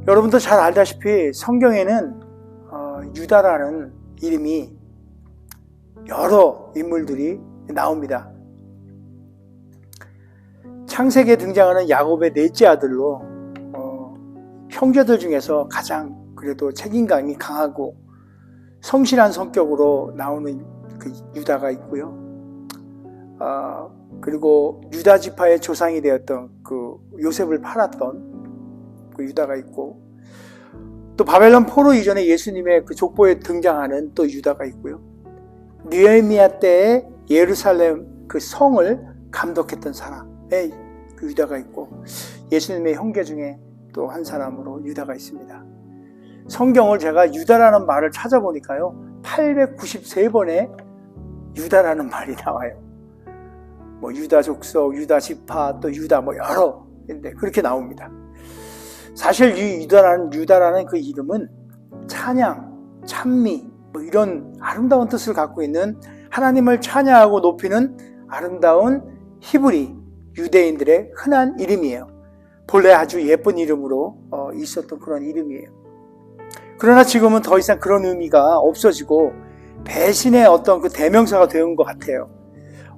여러분도 잘 알다시피 성경에는 유다라는 이름이 여러 인물들이 나옵니다. 창세기에 등장하는 야곱의 넷째 아들로 형제들 중에서 가장 그래도 책임감이 강하고 성실한 성격으로 나오는 그 유다가 있고요. 그리고 유다 지파의 조상이 되었던 그 요셉을 팔았던 그 유다가 있고, 또 바벨론 포로 이전에 예수님의 그 족보에 등장하는 또 유다가 있고요. 느헤미야 때에 예루살렘 그 성을 감독했던 사람의 그 유다가 있고, 예수님의 형제 중에 또 한 사람으로 유다가 있습니다. 성경을 제가 유다라는 말을 찾아보니까요, 893번의 유다라는 말이 나와요. 뭐 유다 족속, 유다 지파, 또 유다 뭐 여러 인데 그렇게 나옵니다. 사실 이 유다라는 그 이름은 찬양, 찬미 뭐 이런 아름다운 뜻을 갖고 있는, 하나님을 찬양하고 높이는 아름다운 히브리 유대인들의 흔한 이름이에요. 본래 아주 예쁜 이름으로 있었던 그런 이름이에요. 그러나 지금은 더 이상 그런 의미가 없어지고 배신의 어떤 그 대명사가 되는 것 같아요.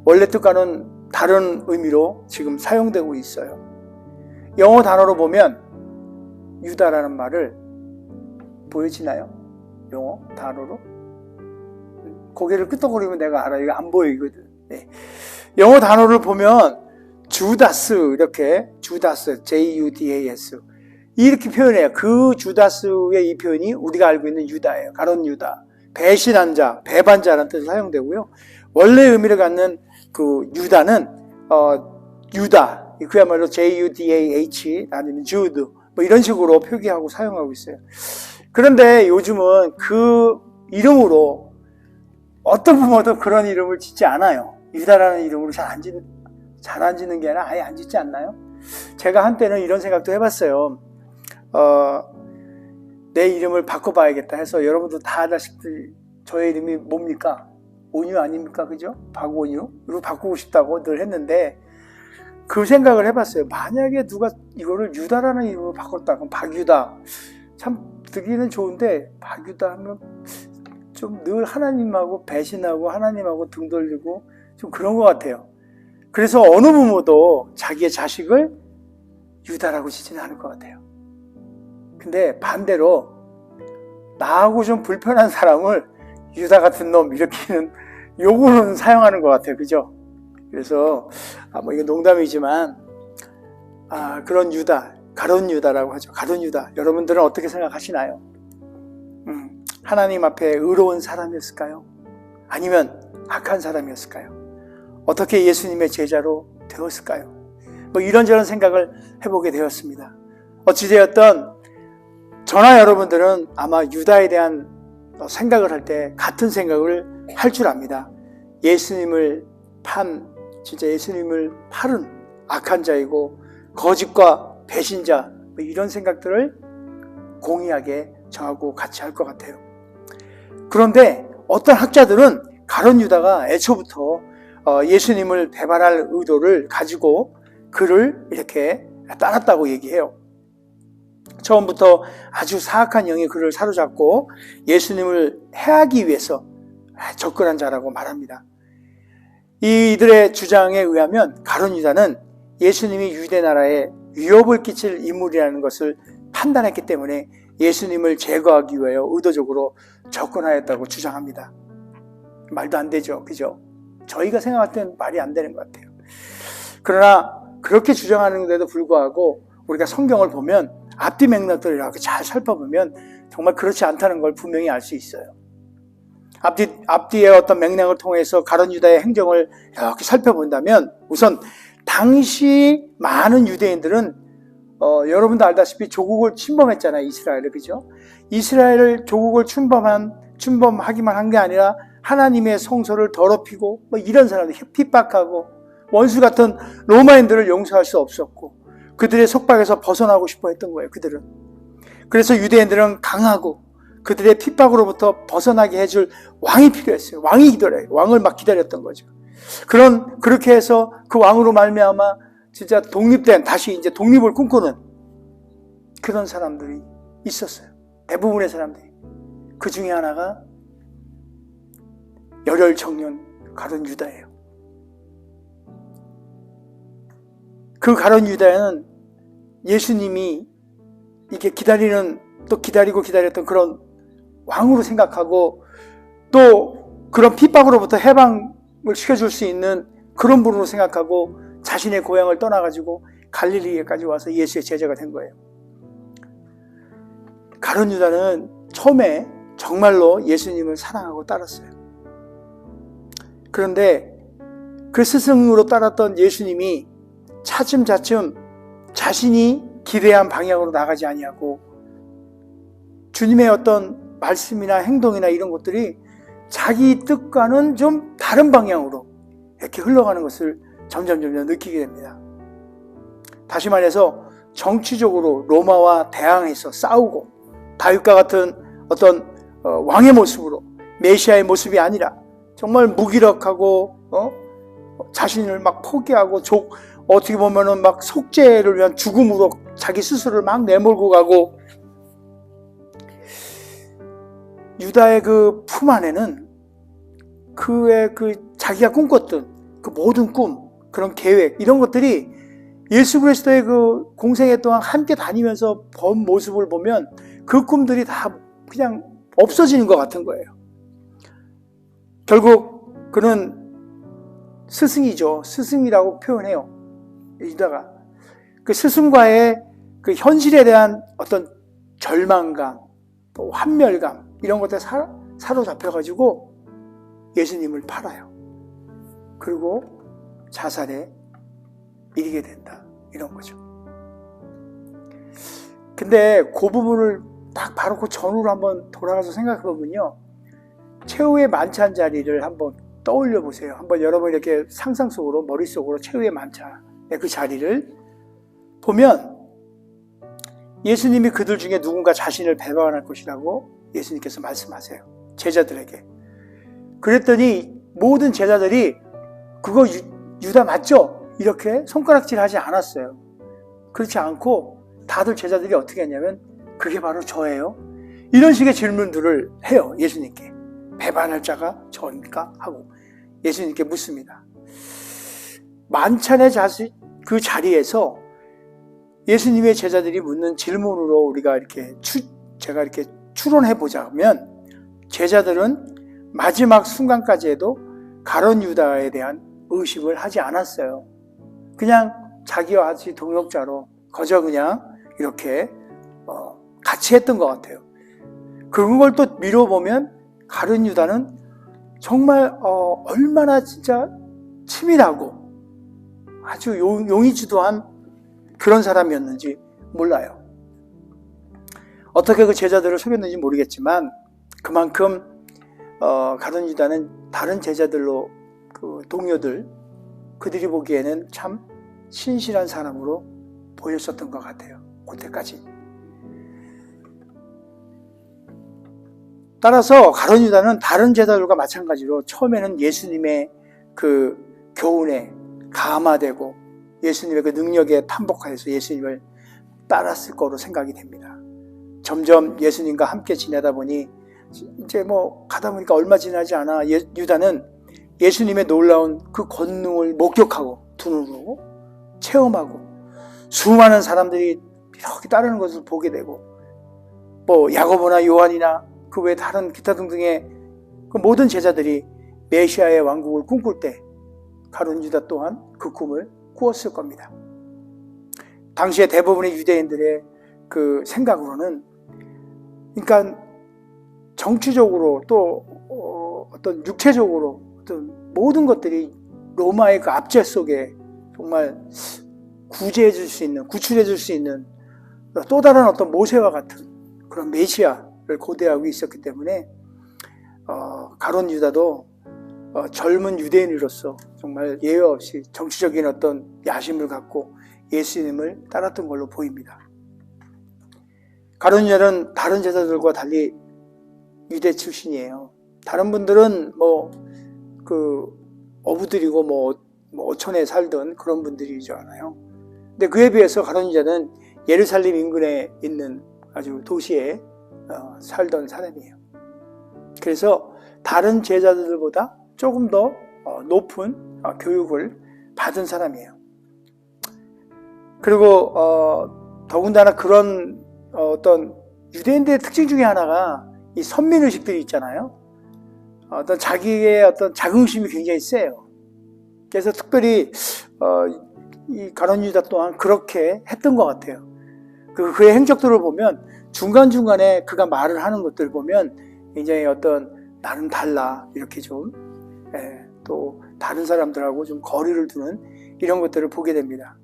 원래 뜻과는 다른 의미로 지금 사용되고 있어요. 영어 단어로 보면 유다라는 말을 보여지나요? 영어 단어로? 고개를 끄덕거리면 내가 알아요. 이거 안 보이거든. 네. 영어 단어를 보면 주다스, 이렇게 주다스, J-U-D-A-S 이렇게 표현해요. 그 주다스의 이 표현이 우리가 알고 있는 유다예요. 가론 유다, 배신한 자, 배반자라는 뜻으로 사용되고요. 원래 의미를 갖는 그 유다는 유다, 그야말로 J-U-D-A-H 아니면 주드 뭐 이런 식으로 표기하고 사용하고 있어요. 그런데 요즘은 그 이름으로 어떤 부모도 그런 이름을 짓지 않아요. 유다라는 이름으로 잘 안 짓는 게 아니라 아예 안 짓지 않나요? 제가 한때는 이런 생각도 해봤어요. 내 이름을 바꿔봐야겠다 해서, 여러분도 다 아다시피 저의 이름이 뭡니까? 온유 아닙니까? 그죠? 박온유로 바꾸고 싶다고 늘 했는데, 그 생각을 해봤어요. 만약에 누가 이거를 유다라는 이름으로 바꿨다, 그럼 박유다. 참 듣기는 좋은데, 박유다 하면 좀 늘 하나님하고 배신하고 하나님하고 등 돌리고 좀 그런 것 같아요. 그래서 어느 부모도 자기의 자식을 유다라고 짓지는 않을 것 같아요. 근데 반대로 나하고 좀 불편한 사람을 유다 같은 놈 이렇게는 요거는 사용하는 것 같아요. 그죠? 그래서 뭐 이거 농담이지만 그런 유다, 가론 유다라고 하죠. 가론 유다. 여러분들은 어떻게 생각하시나요? 하나님 앞에 의로운 사람이었을까요? 아니면 악한 사람이었을까요? 어떻게 예수님의 제자로 되었을까요? 뭐 이런저런 생각을 해보게 되었습니다. 어찌되었던 저나 여러분들은 아마 유다에 대한 생각을 할 때 같은 생각을 할 줄 압니다. 진짜 예수님을 팔은 악한 자이고 거짓과 배신자, 뭐 이런 생각들을 공의하게 저하고 같이 할 것 같아요. 그런데 어떤 학자들은 가론 유다가 애초부터 예수님을 배반할 의도를 가지고 그를 이렇게 따랐다고 얘기해요. 처음부터 아주 사악한 영이 그를 사로잡고 예수님을 해하기 위해서 접근한 자라고 말합니다. 이들의 주장에 의하면 가론 유다는 예수님이 유대 나라에 위협을 끼칠 인물이라는 것을 판단했기 때문에 예수님을 제거하기 위하여 의도적으로 접근하였다고 주장합니다. 말도 안 되죠. 그죠? 저희가 생각할 때는 말이 안 되는 것 같아요. 그러나 그렇게 주장하는데도 불구하고 우리가 성경을 보면 앞뒤 맥락들을 이렇게 잘 살펴보면 정말 그렇지 않다는 걸 분명히 알 수 있어요. 앞뒤의 어떤 맥락을 통해서 가론 유다의 행정을 이렇게 살펴본다면, 우선 당시 많은 유대인들은 여러분도 알다시피 조국을 침범했잖아요. 이스라엘을. 그죠? 이스라엘을 조국을 침범하기만 한 게 아니라 하나님의 성소를 더럽히고 뭐 이런 사람들 핍박하고 원수 같은 로마인들을 용서할 수 없었고 그들의 속박에서 벗어나고 싶어 했던 거예요. 그들은. 그래서 유대인들은 강하고 그들의 핍박으로부터 벗어나게 해줄 왕이 필요했어요. 왕을 막 기다렸던 거죠. 그렇게 해서 그 왕으로 말미암아 진짜 다시 이제 독립을 꿈꾸는 그런 사람들이 있었어요. 대부분의 사람들이. 그 중에 하나가 열혈 청년 가룟 유다예요. 그 가룟 유다는 예수님이 이렇게 또 기다리고 기다렸던 그런 왕으로 생각하고 또 그런 핍박으로부터 해방을 시켜줄 수 있는 그런 분으로 생각하고 자신의 고향을 떠나가지고 갈릴리에까지 와서 예수의 제자가 된 거예요. 가룟 유다는 처음에 정말로 예수님을 사랑하고 따랐어요. 그런데 그 스승으로 따랐던 예수님이 차츰차츰 자신이 기대한 방향으로 나가지 아니하고 주님의 어떤 말씀이나 행동이나 이런 것들이 자기 뜻과는 좀 다른 방향으로 이렇게 흘러가는 것을 점점 느끼게 됩니다. 다시 말해서 정치적으로 로마와 대항해서 싸우고 다윗과 같은 어떤 왕의 모습으로 메시아의 모습이 아니라 정말 무기력하고 자신을 막 포기하고 어떻게 보면은 막 속죄를 위한 죽음으로 자기 스스로를 막 내몰고 가고 유다의 그 품 안에는 그의 자기가 꿈꿨던 그 모든 꿈, 그런 계획 이런 것들이 예수 그리스도의 그 공생애 동안 함께 다니면서 본 모습을 보면 그 꿈들이 다 그냥 없어지는 것 같은 거예요. 결국 그는 스승이죠. 스승이라고 표현해요. 유다가. 그 스승과의 그 현실에 대한 어떤 절망감, 또 환멸감 이런 것들에 사로잡혀가지고 예수님을 팔아요. 그리고 자살에 이르게 된다. 이런 거죠. 근데 그 부분을 딱 바로 그 전후로 한번 돌아가서 생각해 보면요. 최후의 만찬 자리를 한번 떠올려 보세요. 한번 여러분 이렇게 상상 속으로, 머릿속으로 최후의 만찬의 그 자리를 보면 예수님이 그들 중에 누군가 자신을 배반할 것이라고 예수님께서 말씀하세요. 제자들에게. 그랬더니 모든 제자들이 그거 유다 맞죠? 이렇게 손가락질하지 않았어요. 그렇지 않고 다들 제자들이 어떻게 했냐면 그게 바로 저예요. 이런 식의 질문들을 해요. 예수님께. 배반할 자가 저입니까? 하고 예수님께 묻습니다. 만찬의 그 자리에서 예수님의 제자들이 묻는 질문으로 우리가 제가 이렇게 추론해 보자면 제자들은 마지막 순간까지도 가룟 유다에 대한 의심을 하지 않았어요. 그냥 자기와 같이 동역자로 거저 그냥 이렇게 같이 했던 것 같아요. 그걸 또 미뤄보면 가룟 유다는 정말 얼마나 진짜 치밀하고 아주 용의주도한 그런 사람이었는지 몰라요. 어떻게 그 제자들을 속였는지 모르겠지만 그만큼 가룟 유다는 다른 제자들로 그 동료들 그들이 보기에는 참 신실한 사람으로 보였었던 것 같아요. 그때까지. 따라서 가룟 유다는 다른 제자들과 마찬가지로 처음에는 예수님의 그 교훈에 감화되고 예수님의 그 능력에 탐복하여서 예수님을 따랐을 거로 생각이 됩니다. 점점 예수님과 함께 지내다 보니 이제 가다 보니까 얼마 지나지 않아 유다는 예수님의 놀라운 그 권능을 목격하고 두 눈으로 체험하고 수많은 사람들이 이렇게 따르는 것을 보게 되고 야고보나 요한이나 그 외 다른 기타 등등의 그 모든 제자들이 메시아의 왕국을 꿈꿀 때 가룟 유다 또한 그 꿈을 꾸었을 겁니다. 당시에 대부분의 유대인들의 그 생각으로는 그러니까 정치적으로 또 어떤 육체적으로 어떤 모든 것들이 로마의 그 압제 속에 정말 구제해 줄 수 있는, 구출해 줄 수 있는 또 다른 어떤 모세와 같은 그런 메시아를 고대하고 있었기 때문에 가룟 유다도 젊은 유대인으로서 정말 예외 없이 정치적인 어떤 야심을 갖고 예수님을 따랐던 걸로 보입니다. 가룟 유다는 다른 제자들과 달리 유대 출신이에요. 다른 분들은 어부들이고 어촌에 살던 그런 분들이잖아요. 근데 그에 비해서 가룟 유다는 예루살렘 인근에 있는 아주 도시에 살던 사람이에요. 그래서 다른 제자들보다 조금 더 높은 교육을 받은 사람이에요. 그리고 더군다나 그런 어떤 유대인들의 특징 중에 하나가 이 선민의식들이 있잖아요. 어떤 자기의 어떤 자긍심이 굉장히 세요. 그래서 특별히 이 가룟 유다 또한 그렇게 했던 것 같아요. 그의 행적들을 보면 중간중간에 그가 말을 하는 것들을 보면 굉장히 어떤 나는 달라 이렇게 좀 또 다른 사람들하고 좀 거리를 두는 이런 것들을 보게 됩니다.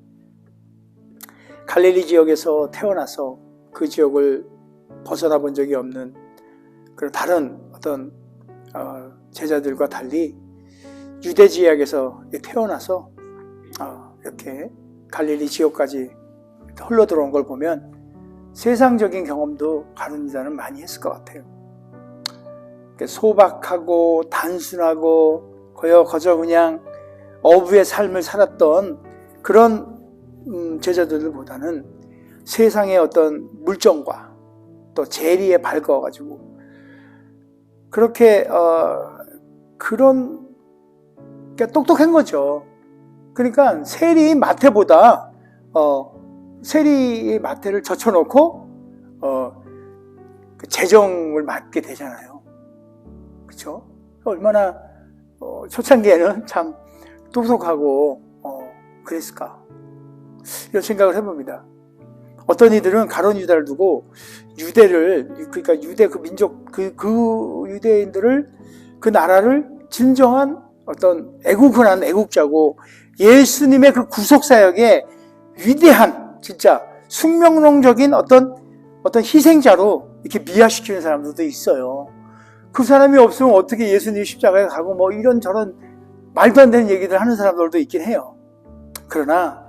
갈릴리 지역에서 태어나서 그 지역을 벗어나 본 적이 없는 그런 다른 어떤 제자들과 달리 유대 지역에서 태어나서 이렇게 갈릴리 지역까지 흘러 들어온 걸 보면 세상적인 경험도 가룟 유다는 많이 했을 것 같아요. 소박하고 단순하고 거저 그냥 어부의 삶을 살았던 그런 제자들보다는 세상의 어떤 물정과 또 재리에 밝아가지고 그렇게 그런 똑똑한 거죠. 그러니까 세리 마태보다 세리의 마태를 젖혀놓고 재정을 맡게 되잖아요. 그렇죠? 얼마나 초창기에는 참 똑똑하고 그랬을까 이런 생각을 해봅니다. 어떤 이들은 가룟 유다를 두고 유대를 그러니까 유대 그 민족 그 유대인들을 그 나라를 진정한 어떤 애국한 애국자고 예수님의 그 구속 사역에 위대한 진짜 숙명론적인 어떤 희생자로 이렇게 미화시키는 사람들도 있어요. 그 사람이 없으면 어떻게 예수님이 십자가에 가고 뭐 이런저런 말도 안 되는 얘기들 하는 사람들도 있긴 해요. 그러나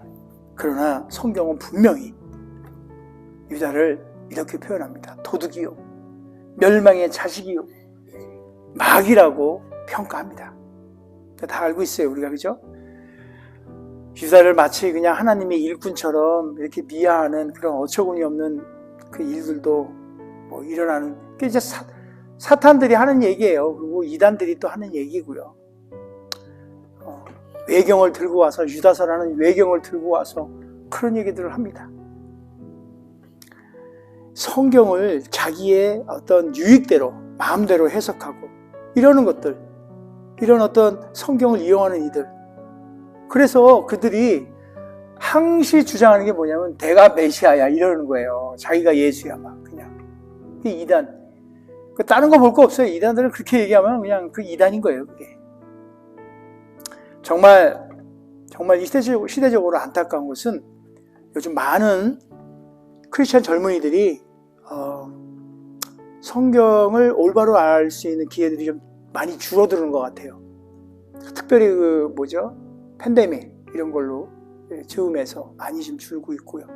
성경은 분명히 유다를 이렇게 표현합니다. 도둑이요, 멸망의 자식이요, 마귀라고 평가합니다. 다 알고 있어요, 우리가. 그죠? 유다를 마치 그냥 하나님의 일꾼처럼 이렇게 미화하는 그런 어처구니 없는 그 일들도 뭐 일어나는 게 이제 사탄들이 하는 얘기예요. 그리고 이단들이 또 하는 얘기고요. 외경을 들고 와서 유다서라는 외경을 들고 와서 그런 얘기들을 합니다. 성경을 자기의 어떤 유익대로 마음대로 해석하고 이러는 것들, 이런 어떤 성경을 이용하는 이들. 그래서 그들이 항시 주장하는 게 뭐냐면 내가 메시아야 이러는 거예요. 자기가 예수야 막 그냥. 그 이단. 다른 거 볼 거 없어요. 이단들은 그렇게 얘기하면 그냥 그 이단인 거예요. 그게. 정말 시대적으로 안타까운 것은 요즘 많은 크리스찬 젊은이들이 성경을 올바로 알 수 있는 기회들이 좀 많이 줄어드는 것 같아요. 특별히 팬데믹 이런 걸로 즈음에서 많이 좀 줄고 있고요.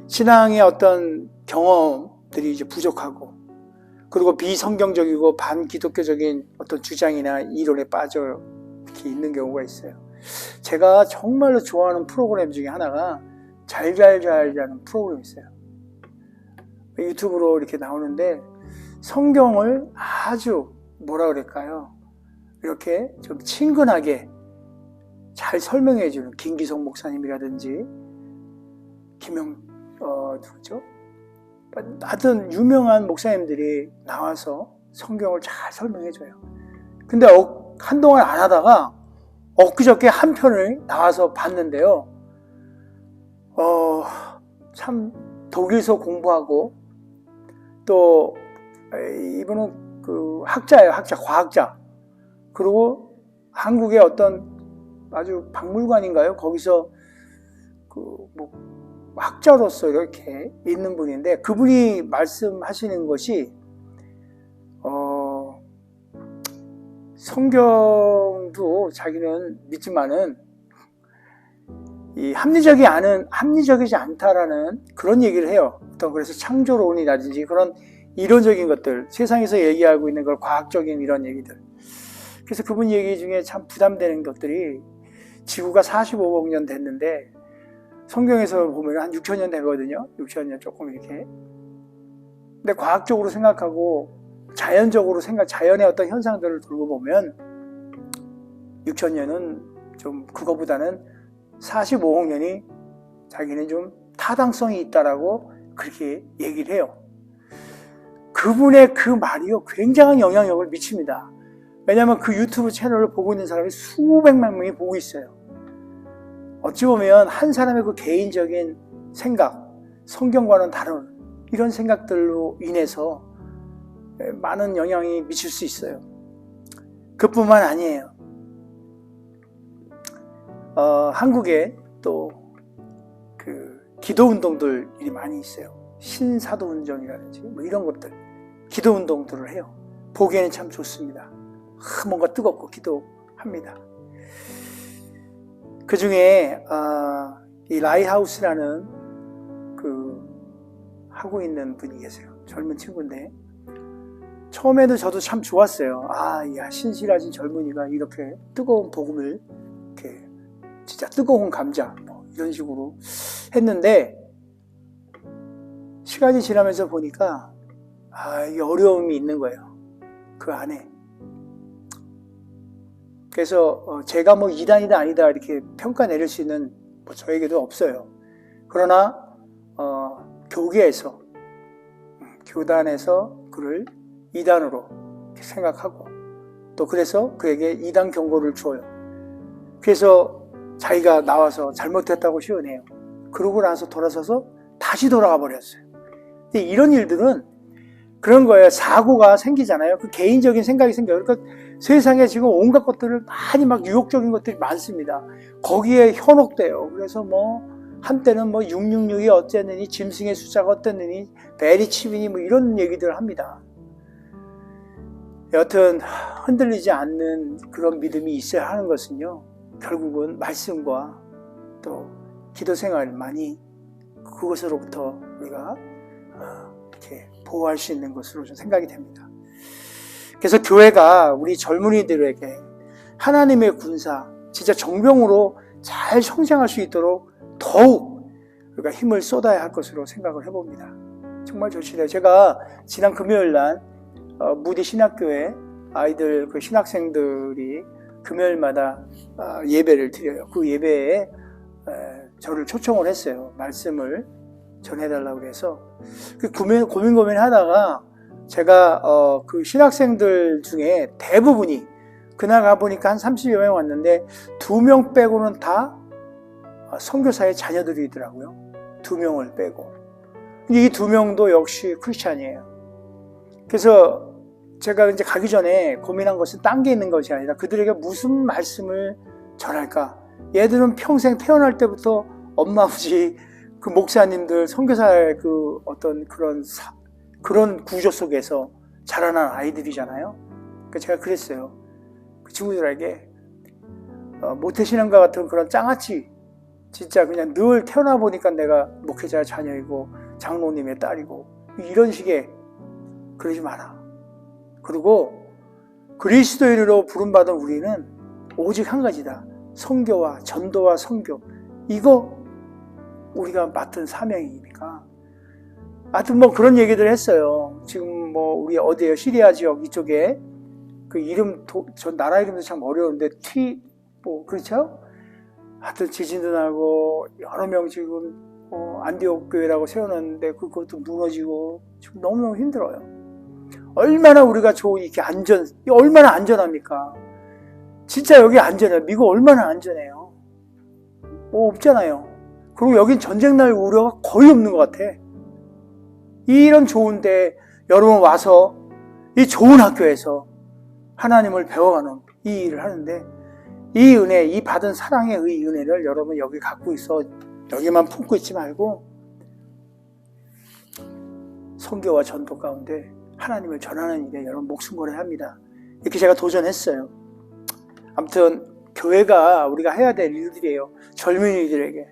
신앙의 어떤 경험들이 이제 부족하고, 그리고 비성경적이고 반기독교적인 어떤 주장이나 이론에 빠져 이렇게 있는 경우가 있어요. 제가 정말로 좋아하는 프로그램 중에 하나가 잘잘잘이라는 프로그램이 있어요. 유튜브로 이렇게 나오는데 성경을 아주 뭐라 그럴까요? 이렇게 좀 친근하게 잘 설명해 주는 김기성 목사님이라든지 누구죠? 하여튼 유명한 목사님들이 나와서 성경을 잘 설명해 줘요. 근데 한동안 안 하다가 엊그저께 한 편을 나와서 봤는데요. 참 독일서 공부하고 또 이분은 그 학자예요. 과학자. 그리고 한국의 어떤 아주 박물관인가요? 거기서 학자로서 이렇게 있는 분인데, 그분이 말씀하시는 것이 성경도 자기는 믿지만은 이 합리적이지 않다라는 그런 얘기를 해요. 그래서 창조론이라든지 그런 이론적인 것들, 세상에서 얘기하고 있는 걸 과학적인 이런 얘기들. 그래서 그분 얘기 중에 참 부담되는 것들이 지구가 45억 년 됐는데 성경에서 보면 한 6천 년 되거든요. 6천 년 조금 이렇게. 근데 과학적으로 생각하고 자연적으로 자연의 어떤 현상들을 두고 보면 6,000년은 좀 그거보다는 45억 년이 자기는 좀 타당성이 있다라고 그렇게 얘기를 해요. 그분의 그 말이요, 굉장한 영향력을 미칩니다. 왜냐하면 그 유튜브 채널을 보고 있는 사람이 수백만 명이 보고 있어요. 어찌 보면 한 사람의 그 개인적인 생각, 성경과는 다른 이런 생각들로 인해서 많은 영향이 미칠 수 있어요. 그뿐만 아니에요. 한국에 또 그 기도 운동들이 많이 있어요. 신사도 운동이라든지 뭐 이런 것들, 기도 운동들을 해요. 보기에는 참 좋습니다. 뭔가 뜨겁고 기도합니다. 그 중에 이 라이하우스라는 그 하고 있는 분이 계세요. 젊은 친구인데 처음에도 저도 참 좋았어요. 신실하신 젊은이가 이렇게 뜨거운 복음을 이렇게 진짜 뜨거운 감자 뭐 이런 식으로 했는데 시간이 지나면서 보니까 이 어려움이 있는 거예요. 그 안에. 그래서 제가 뭐 이단이다 아니다 이렇게 평가 내릴 수 있는 뭐 저에게도 없어요. 그러나 교계에서 교단에서 그를 이단으로 생각하고 또 그래서 그에게 이단 경고를 줘요. 그래서 자기가 나와서 잘못했다고 시연해요. 그러고 나서 돌아서서 다시 돌아가 버렸어요. 근데 이런 일들은 그런 거예요. 사고가 생기잖아요. 그 개인적인 생각이 생겨요. 그러니까 세상에 지금 온갖 것들을 많이 막 유혹적인 것들이 많습니다. 거기에 현혹돼요. 그래서 뭐 한때는 뭐 666이 어쨌느니 짐승의 숫자가 어땠느니 베리치빈이 뭐 이런 얘기들을 합니다. 여튼 흔들리지 않는 그런 믿음이 있어야 하는 것은요, 결국은 말씀과 또 기도 생활만이 그것으로부터 우리가 이렇게 보호할 수 있는 것으로 좀 생각이 됩니다. 그래서 교회가 우리 젊은이들에게 하나님의 군사, 진짜 정병으로 잘 성장할 수 있도록 더욱 우리가 힘을 쏟아야 할 것으로 생각을 해봅니다. 정말 좋시네요. 제가 지난 금요일 날 무디 신학교에 아이들 그 신학생들이 금요일마다 예배를 드려요. 그 예배에 저를 초청을 했어요. 말씀을 전해달라고 해서 고민하다가 제가 그 신학생들 중에 대부분이 그날 가보니까 한 30여 명 왔는데 2명 빼고는 다 선교사의 자녀들이더라고요. 2명을 빼고. 이 2명도 역시 크리스찬이에요. 그래서 제가 이제 가기 전에 고민한 것은 딴 게 있는 것이 아니라 그들에게 무슨 말씀을 전할까. 얘들은 평생 태어날 때부터 엄마 아버지 그 목사님들 선교사의 그 어떤 그런 구조 속에서 자라난 아이들이잖아요. 그러니까 제가 그랬어요. 그 친구들에게 모태신앙과 같은 그런 장아찌 진짜 그냥 늘 태어나 보니까 내가 목회자의 자녀이고 장로님의 딸이고 이런 식의 그러지 마라. 그리고 그리스도인으로 부름받은 우리는 오직 한 가지다. 선교와 전도와 선교. 이거 우리가 맡은 사명이니까. 하여튼 뭐 그런 얘기들 했어요. 지금 뭐 우리 어디에요? 시리아 지역 이쪽에 그 이름, 전 나라 이름도 참 어려운데 뭐 그렇죠? 하여튼 지진도 나고 여러 명 지금 안디옥 교회라고 세워놨는데 그것도 무너지고 지금 너무너무 힘들어요. 얼마나 우리가 이렇게 얼마나 안전합니까? 진짜 여기 안전해요. 미국 얼마나 안전해요? 뭐 없잖아요. 그리고 여긴 전쟁 날 우려가 거의 없는 것 같아. 이런 좋은데 여러분 와서 이 좋은 학교에서 하나님을 배워가는 이 일을 하는데 이 은혜, 이 받은 사랑의 이 은혜를 여러분 여기 갖고 있어. 여기만 품고 있지 말고 선교와 전도 가운데 하나님을 전하는 일에 여러분 목숨 걸어야 합니다. 이렇게 제가 도전했어요. 아무튼 교회가 우리가 해야 될 일들이에요. 젊은이들에게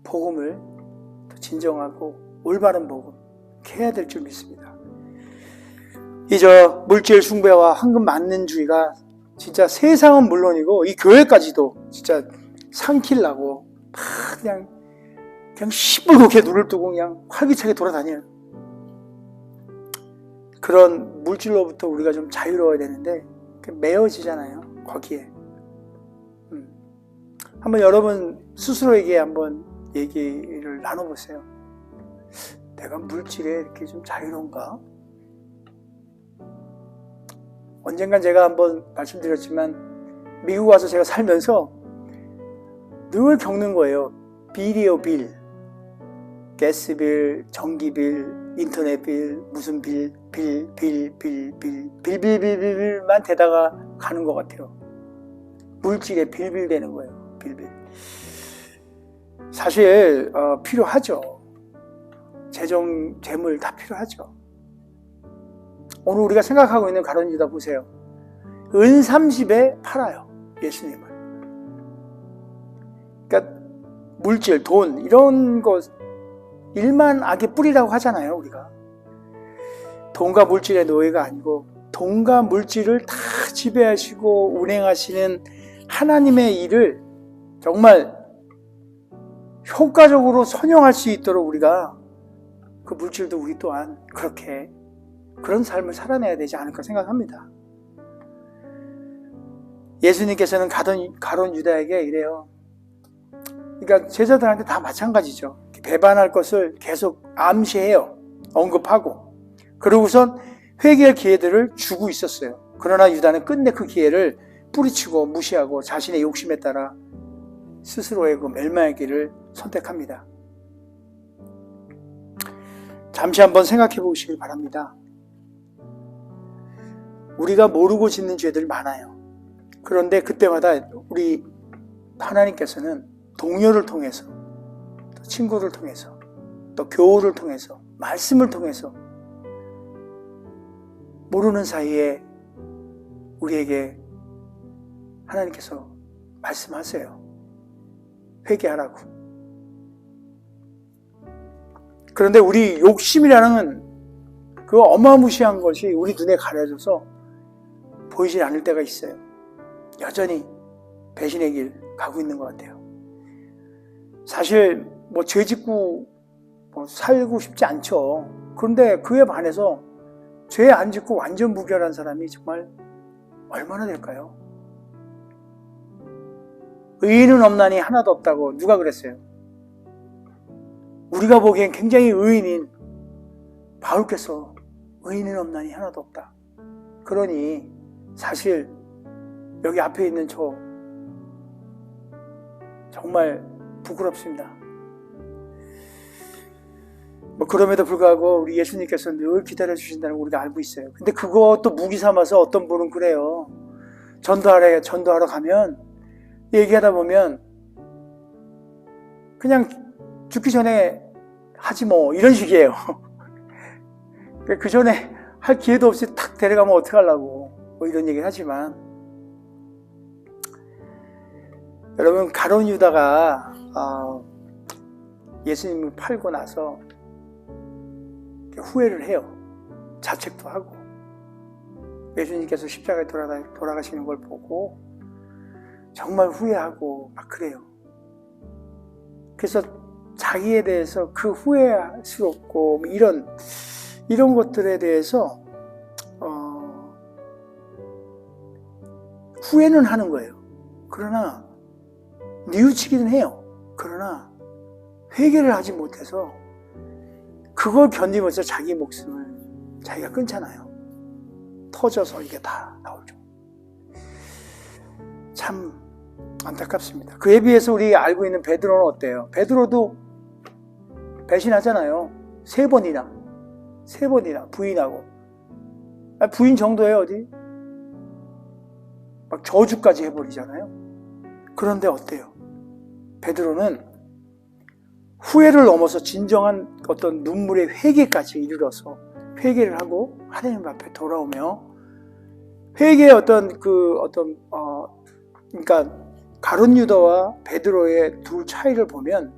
복음을 진정하고 올바른 복음 이렇게 해야 될 줄 믿습니다. 물질 숭배와 황금 만능주의가 진짜 세상은 물론이고 이 교회까지도 진짜 삼키려고 그냥 시뻘겋게 눈을 뜨고 그냥 활기차게 돌아다녀요. 그런 물질로부터 우리가 좀 자유로워야 되는데 매여지잖아요. 거기에. 한번 여러분 스스로에게 한번 얘기를 나눠보세요. 내가 물질에 이렇게 좀 자유로운가? 언젠간 제가 한번 말씀드렸지만 미국 와서 제가 살면서 늘 겪는 거예요. 빌이요, 빌. 가스빌, 전기빌, 인터넷빌, 무슨 빌만 대다가 가는 것 같아요. 물질에 빌빌 되는 거예요. 빌빌. 사실 필요하죠. 재물 다 필요하죠. 오늘 우리가 생각하고 있는 가룟 유다 보세요. 은 30에 팔아요. 예수님을. 그러니까 물질, 돈 이런 것 일만 악의 뿌리라고 하잖아요. 우리가. 돈과 물질의 노예가 아니고 돈과 물질을 다 지배하시고 운행하시는 하나님의 일을 정말 효과적으로 선용할 수 있도록 우리가 그 물질도 우리 또한 그렇게 그런 삶을 살아내야 되지 않을까 생각합니다. 예수님께서는 가룟 유다에게 이래요. 그러니까 제자들한테 다 마찬가지죠. 배반할 것을 계속 암시해요. 언급하고. 그러고선 회개할 기회들을 주고 있었어요. 그러나 유다는 끝내 그 기회를 뿌리치고 무시하고 자신의 욕심에 따라 스스로의 그 멸망의 길을 선택합니다. 잠시 한번 생각해 보시길 바랍니다. 우리가 모르고 짓는 죄들이 많아요. 그런데 그때마다 우리 하나님께서는 동료를 통해서, 또 친구를 통해서, 또 교우를 통해서, 말씀을 통해서 모르는 사이에 우리에게 하나님께서 말씀하세요. 회개하라고. 그런데 우리 욕심이라는 그 어마무시한 것이 우리 눈에 가려져서 보이지 않을 때가 있어요. 여전히 배신의 길 가고 있는 것 같아요. 사실 죄 짓고 살고 싶지 않죠. 그런데 그에 반해서 죄 안 짓고 완전 무결한 사람이 정말 얼마나 될까요? 의인은 없나니 하나도 없다고 누가 그랬어요? 우리가 보기엔 굉장히 의인인 바울께서 의인은 없나니 하나도 없다. 그러니 사실 여기 앞에 있는 저 정말 부끄럽습니다. 그럼에도 불구하고 우리 예수님께서 늘 기다려주신다는 걸 우리가 알고 있어요. 근데 그것도 무기 삼아서 어떤 분은 그래요. 전도하러 가면 얘기하다 보면 그냥 죽기 전에 하지 이런 식이에요. 그 전에 할 기회도 없이 탁 데려가면 어떡하려고 이런 얘기를 하지만 여러분 가룟 유다가 예수님을 팔고 나서 후회를 해요. 자책도 하고 예수님께서 십자가에 돌아가시는 걸 보고 정말 후회하고 막 그래요. 그래서 자기에 대해서 그 후회스럽고 이런 것들에 대해서 후회는 하는 거예요. 그러나 뉘우치기는 해요. 그러나 회개를 하지 못해서 그걸 견디면서 자기 목숨을 자기가 끊잖아요. 터져서 이게 다 나오죠. 참 안타깝습니다. 그에 비해서 우리 알고 있는 베드로는 어때요? 베드로도 배신하잖아요. 3번이나 부인하고. 부인 정도예요, 어디? 막 저주까지 해버리잖아요. 그런데 어때요? 베드로는 후회를 넘어서 진정한 어떤 눈물의 회개까지 이르러서 회개를 하고 하나님 앞에 돌아오며 회개의 그러니까 가룟 유다와 베드로의 두 차이를 보면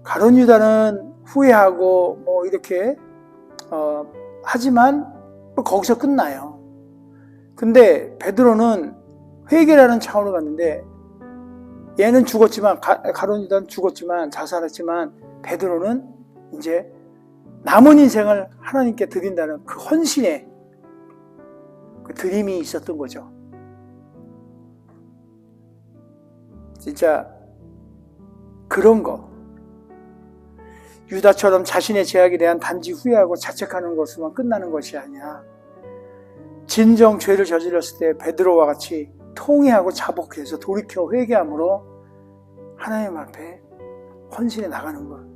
가룟 유다는 후회하고 이렇게 하지만 거기서 끝나요. 근데 베드로는 회개라는 차원으로 갔는데 얘는 죽었지만 가룟 유다는 죽었지만 자살했지만 베드로는 이제 남은 인생을 하나님께 드린다는 그 헌신의 그 드림이 있었던 거죠. 진짜 그런 거, 유다처럼 자신의 죄악에 대한 단지 후회하고 자책하는 것으로만 끝나는 것이 아니야. 진정 죄를 저질렀을 때 베드로와 같이 통회하고 자복해서 돌이켜 회개함으로 하나님 앞에 헌신해 나가는 것.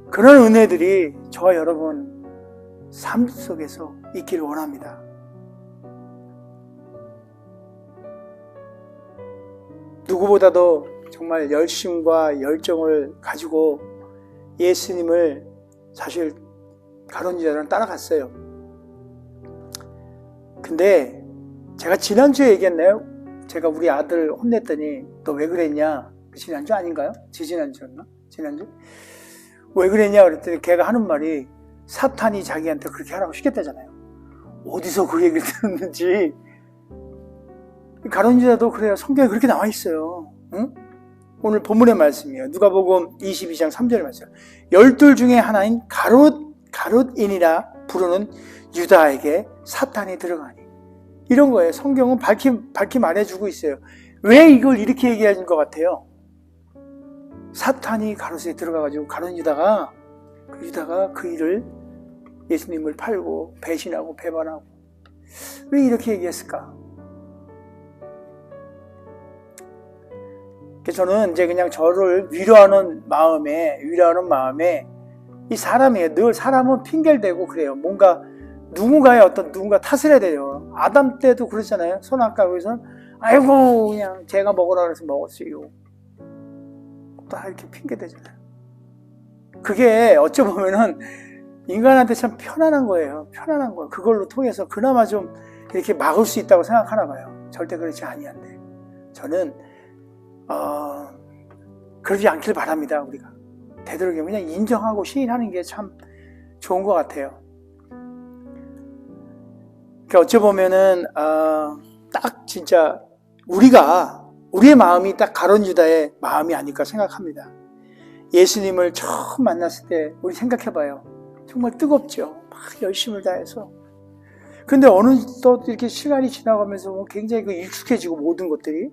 그런 은혜들이 저와 여러분 삶 속에서 있기를 원합니다. 누구보다도 정말 열심과 열정을 가지고 예수님을 사실 가룟 유다는 따라갔어요. 근데 제가 지난주에 얘기했나요? 제가 우리 아들 혼냈더니 너 왜 그랬냐? 지난주 아닌가요? 지지난주였나? 지난주? 왜 그랬냐 그랬더니 걔가 하는 말이 사탄이 자기한테 그렇게 하라고 시켰다잖아요. 어디서 그 얘기를 들었는지. 가룟 유다도 그래요. 성경에 그렇게 나와 있어요. 응? 오늘 본문의 말씀이에요. 누가복음 22장 3절 말씀. 12 중에 하나인 가룟인이라 부르는 유다에게 사탄이 들어가니. 이런 거예요. 성경은 밝히 말해주고 있어요. 왜 이걸 이렇게 얘기하는 것 같아요? 사탄이 가룟에 들어가가지고 가룟 유다가 그 일을 예수님을 팔고 배신하고 배반하고. 왜 이렇게 얘기했을까? 저는 이제 그냥 저를 위로하는 마음에 이 사람이에요. 늘 사람은 핑계를 대고 그래요. 누군가 탓을 해야 돼요. 아담 때도 그랬잖아요. 선악과에서는 아이고 그냥 제가 먹으라 그래서 먹었어요. 다 이렇게 핑계 대잖아요. 그게 어찌 보면은 인간한테 참 편안한 거예요. 편안한 거예요. 그걸로 통해서 그나마 좀 이렇게 막을 수 있다고 생각하나 봐요. 절대 그렇지 아니한데. 저는 그러지 않길 바랍니다. 우리가 되도록이면 그냥 인정하고 시인하는 게 참 좋은 것 같아요. 그러니까 어찌 보면은 딱 진짜 우리의 마음이 딱 가룟 유다의 마음이 아닐까 생각합니다. 예수님을 처음 만났을 때 우리 생각해봐요. 정말 뜨겁죠. 막 열심을 다해서. 근데 어느덧 이렇게 시간이 지나가면서 굉장히 익숙해지고 모든 것들이.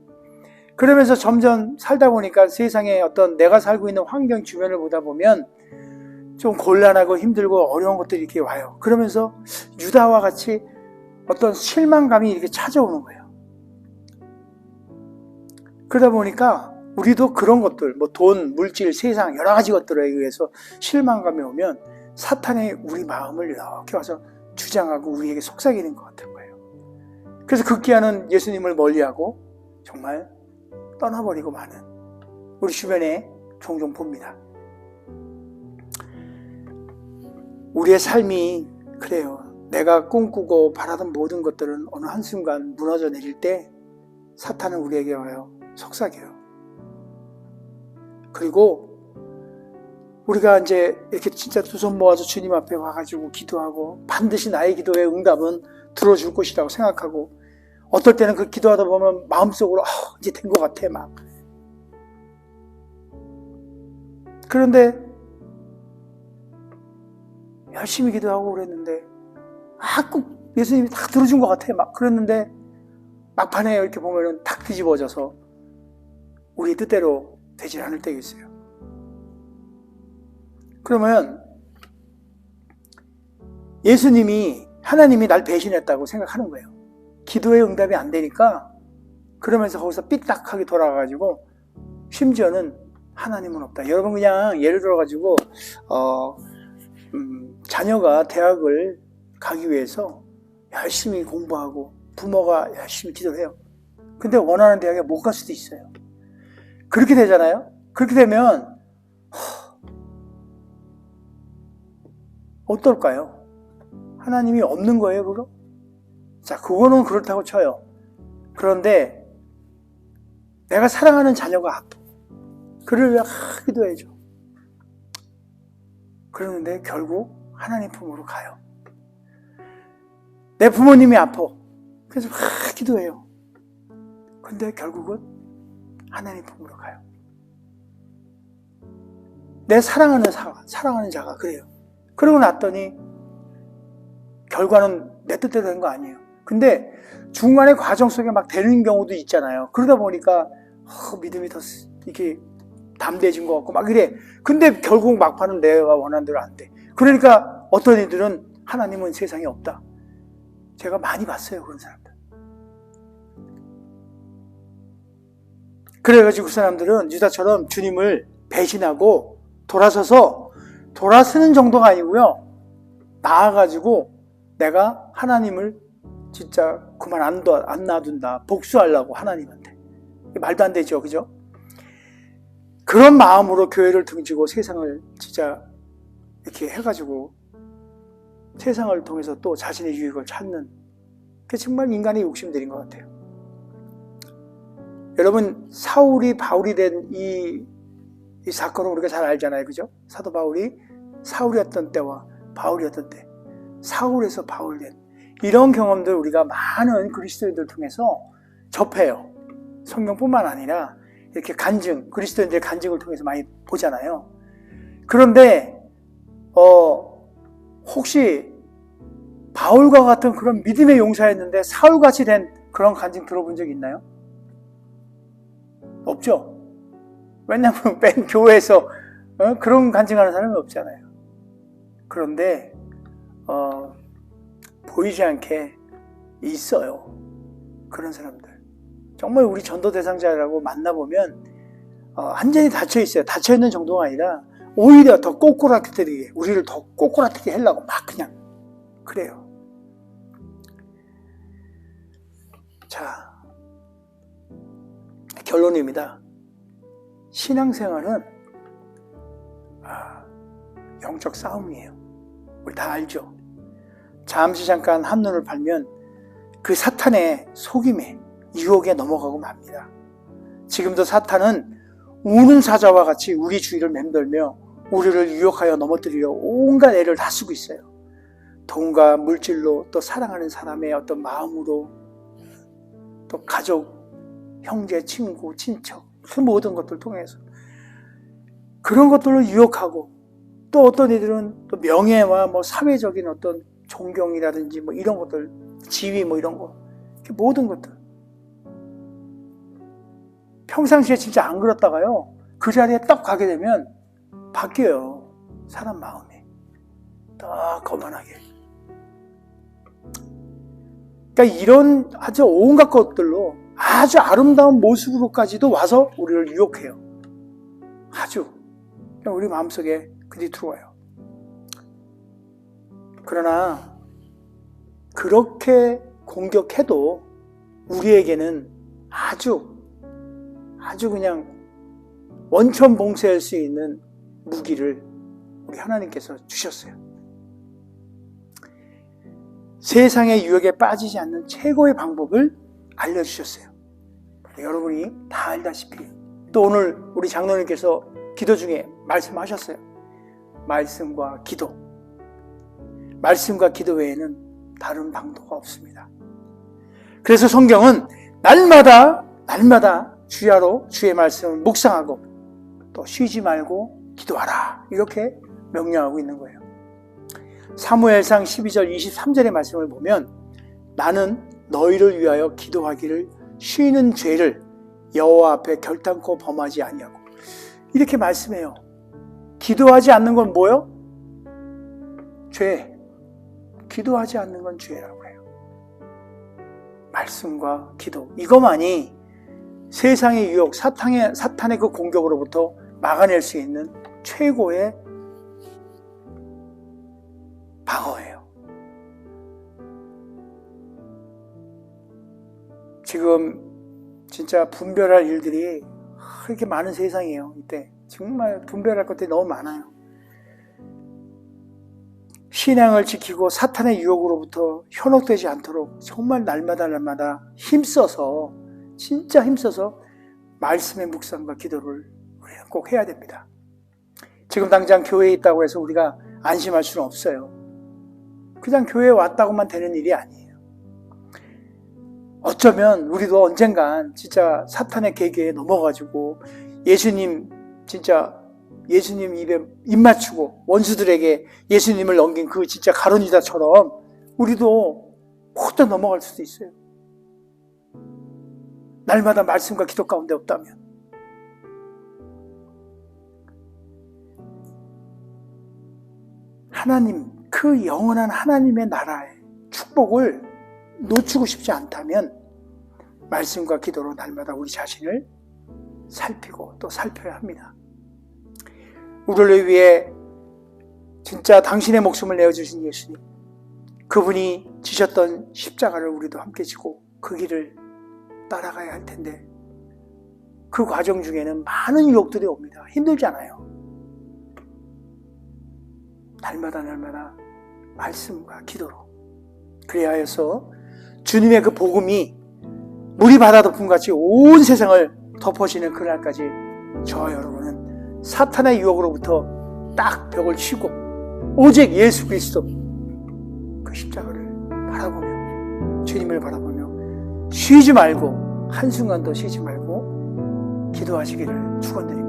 그러면서 점점 살다 보니까 세상에 어떤 내가 살고 있는 환경 주변을 보다 보면 좀 곤란하고 힘들고 어려운 것들이 이렇게 와요. 그러면서 유다와 같이 어떤 실망감이 이렇게 찾아오는 거예요. 그러다 보니까 우리도 그런 것들, 돈, 물질, 세상 여러 가지 것들에 의해서 실망감이 오면 사탄이 우리 마음을 이렇게 와서 주장하고 우리에게 속삭이는 것 같은 거예요. 그래서 극기야는 예수님을 멀리하고 정말 떠나버리고 마는 우리 주변에 종종 봅니다. 우리의 삶이 그래요. 내가 꿈꾸고 바라던 모든 것들은 어느 한순간 무너져 내릴 때 사탄은 우리에게 와요. 속삭여요. 그리고 우리가 이제 이렇게 진짜 두 손 모아서 주님 앞에 와가지고 기도하고 반드시 나의 기도의 응답은 들어줄 것이라고 생각하고 어떨 때는 그 기도하다 보면 마음속으로 이제 된 것 같아 막. 그런데 열심히 기도하고 그랬는데 꼭 예수님이 다 들어준 것 같아 막. 그랬는데 막판에 이렇게 보면은 탁 뒤집어져서 우리 뜻대로 되지 않을 때가 있어요. 그러면 하나님이 날 배신했다고 생각하는 거예요. 기도의 응답이 안 되니까. 그러면서 거기서 삐딱하게 돌아가가지고 심지어는 하나님은 없다. 여러분 그냥 예를 들어가지고 자녀가 대학을 가기 위해서 열심히 공부하고 부모가 열심히 기도를 해요. 근데 원하는 대학에 못 갈 수도 있어요. 그렇게 되잖아요. 그렇게 되면 어떨까요? 하나님이 없는 거예요, 그거? 자, 그거는 그렇다고 쳐요. 그런데 내가 사랑하는 자녀가 아파. 그를 위해 기도해줘. 그러는데 결국 하나님 품으로 가요. 내 부모님이 아파. 그래서 기도해요. 근데 결국은 하나님 품으로 가요. 내 사랑하는 자가 그래요. 그러고 났더니 결과는 내 뜻대로 된 거 아니에요. 근데 중간에 과정 속에 막 되는 경우도 있잖아요. 그러다 보니까 믿음이 더 이렇게 담대해진 것 같고 막 이래. 근데 결국 막판은 내가 원하는 대로 안 돼. 그러니까 어떤 이들은 하나님은 세상에 없다. 제가 많이 봤어요, 그런 사람들. 그래가지고 그 사람들은 유다처럼 주님을 배신하고 돌아서는 정도가 아니고요. 나아가지고 내가 하나님을 진짜 그만 안 놔둔다. 복수하려고 하나님한테. 말도 안 되죠, 그죠? 그런 마음으로 교회를 등지고 세상을 진짜 이렇게 해가지고 세상을 통해서 또 자신의 유익을 찾는, 그게 정말 인간의 욕심들인 것 같아요. 여러분, 사울이 바울이 된 이 사건을 우리가 잘 알잖아요, 그죠? 사도 바울이 사울이었던 때와 바울이었던 때, 사울에서 바울 된 이런 경험들 우리가 많은 그리스도인들 통해서 접해요. 성경뿐만 아니라 이렇게 그리스도인들의 간증을 통해서 많이 보잖아요. 그런데 혹시 바울과 같은 그런 믿음의 용사였는데 사울같이 된 그런 간증 들어본 적 있나요? 없죠? 왜냐하면 맨 교회에서 그런 간증하는 사람이 없잖아요. 그런데 보이지 않게 있어요. 그런 사람들. 정말 우리 전도 대상자라고 만나보면 완전히 닫혀있어요. 닫혀있는 정도가 아니라 오히려 더 꼬꾸라뜨리게, 우리를 더 꼬꾸라뜨리게 하려고 막 그냥 그래요. 자, 결론입니다. 신앙생활은 영적 싸움이에요. 우리 다 알죠? 잠시 잠깐 한눈을 팔면 그 사탄의 속임에, 유혹에 넘어가고 맙니다. 지금도 사탄은 우는 사자와 같이 우리 주위를 맴돌며 우리를 유혹하여 넘어뜨리려 온갖 애를 다 쓰고 있어요. 돈과 물질로, 또 사랑하는 사람의 어떤 마음으로, 또 가족, 형제, 친구, 친척, 그 모든 것들 통해서 그런 것들로 유혹하고, 또 어떤 이들은 또 명예와 사회적인 어떤 존경이라든지 이런 것들, 지위 이런 거, 모든 것들. 평상시에 진짜 안 그렇다가요, 그 자리에 딱 가게 되면 바뀌어요. 사람 마음이 딱 거만하게. 그러니까 이런 아주 온갖 것들로 아주 아름다운 모습으로까지도 와서 우리를 유혹해요. 아주 우리 마음속에 그들이 들어와요. 그러나 그렇게 공격해도 우리에게는 아주 그냥 원천봉쇄할 수 있는 무기를 우리 하나님께서 주셨어요. 세상의 유혹에 빠지지 않는 최고의 방법을 알려주셨어요. 여러분이 다 알다시피, 또 오늘 우리 장로님께서 기도 중에 말씀하셨어요. 말씀과 기도 외에는 다른 방도가 없습니다. 그래서 성경은 날마다 주야로 주의 말씀을 묵상하고 또 쉬지 말고 기도하라, 이렇게 명령하고 있는 거예요. 사무엘상 12절 23절의 말씀을 보면 나는 너희를 위하여 기도하기를 쉬는 죄를 여호와 앞에 결단코 범하지 아니하고, 이렇게 말씀해요. 기도하지 않는 건 뭐요? 죄. 기도하지 않는 건 죄라고 해요. 말씀과 기도, 이것만이 세상의 유혹, 사탄의 그 공격으로부터 막아낼 수 있는 최고의 방어예요. 지금 진짜 분별할 일들이 그렇게 많은 세상이에요. 이때 정말 분별할 것들이 너무 많아요. 신앙을 지키고 사탄의 유혹으로부터 현혹되지 않도록 정말 날마다 진짜 힘써서 말씀의 묵상과 기도를 우리는 꼭 해야 됩니다. 지금 당장 교회에 있다고 해서 우리가 안심할 수는 없어요. 그냥 교회에 왔다고만 되는 일이 아니에요. 어쩌면 우리도 언젠간 진짜 사탄의 계계에 넘어가지고 예수님 진짜 예수님 입에 입 맞추고 원수들에게 예수님을 넘긴 그 진짜 가룟 유다처럼 우리도 홀딱 넘어갈 수도 있어요. 날마다 말씀과 기도 가운데 없다면. 하나님, 그 영원한 하나님의 나라의 축복을 놓치고 싶지 않다면 말씀과 기도로 날마다 우리 자신을 살피고 또 살펴야 합니다. 우리를 위해 진짜 당신의 목숨을 내어주신 예수님, 그분이 지셨던 십자가를 우리도 함께 지고 그 길을 따라가야 할 텐데 그 과정 중에는 많은 유혹들이 옵니다. 힘들잖아요. 날마다 말씀과 기도로 그래야 해서 주님의 그 복음이 물이 바다 덮음같이 온 세상을 덮어지는 그날까지 저와 여러분은 사탄의 유혹으로부터 딱 벽을 치고 오직 예수 그리스도 그 십자가를 바라보며 주님을 바라보며 쉬지 말고 한순간도 쉬지 말고 기도하시기를 축원드립니다.